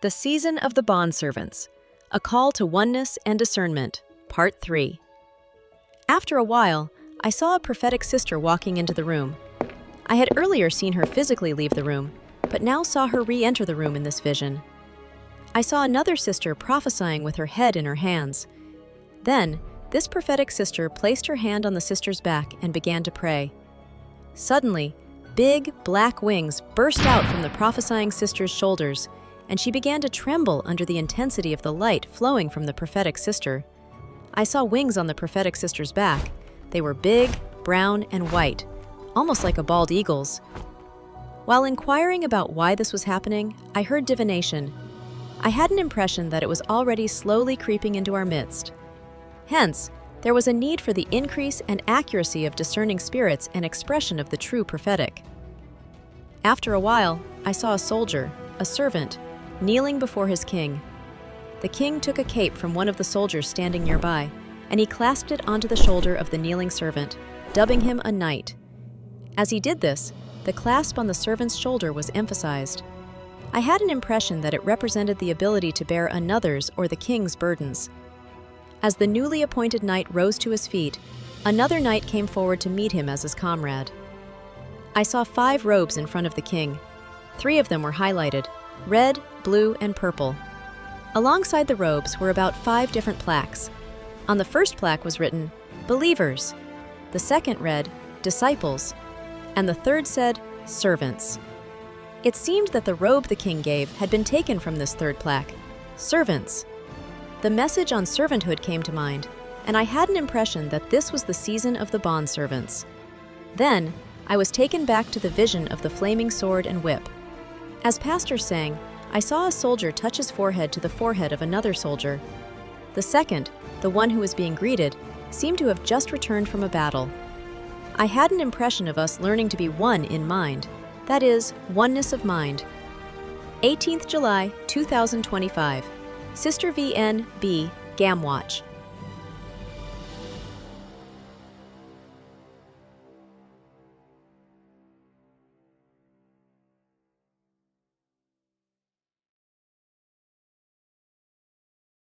The Season of the Bondservants, A Call to Oneness and Discernment, Part 3. After a while, I saw a prophetic sister walking into the room. I had earlier seen her physically leave the room, but now saw her re-enter the room in this vision. I saw another sister prophesying with her head in her hands. Then, this prophetic sister placed her hand on the sister's back and began to pray. Suddenly, big, black wings burst out from the prophesying sister's shoulders, and she began to tremble under the intensity of the light flowing from the prophetic sister. I saw wings on the prophetic sister's back. They were big, brown, and white, almost like a bald eagle's. While inquiring about why this was happening, I heard divination. I had an impression that it was already slowly creeping into our midst. Hence, there was a need for the increase and accuracy of discerning spirits and expression of the true prophetic. After a while, I saw a soldier, a servant, kneeling before his king. The king took a cape from one of the soldiers standing nearby, and he clasped it onto the shoulder of the kneeling servant, dubbing him a knight. As he did this, the clasp on the servant's shoulder was emphasized. I had an impression that it represented the ability to bear another's or the king's burdens. As the newly appointed knight rose to his feet, another knight came forward to meet him as his comrade. I saw 5 robes in front of the king. 3 of them were highlighted: red, blue, and purple. Alongside the robes were about 5 different plaques. On the first plaque was written, "Believers." The second read, "Disciples." And the third said, "Servants." It seemed that the robe the king gave had been taken from this third plaque, "Servants." The message on servanthood came to mind, and I had an impression that this was the season of the bondservants. Then, I was taken back to the vision of the flaming sword and whip. As Pastor sang, I saw a soldier touch his forehead to the forehead of another soldier. The second, the one who was being greeted, seemed to have just returned from a battle. I had an impression of us learning to be one in mind, that is, oneness of mind. 18th July, 2025. Sister VN B. Gamwatch.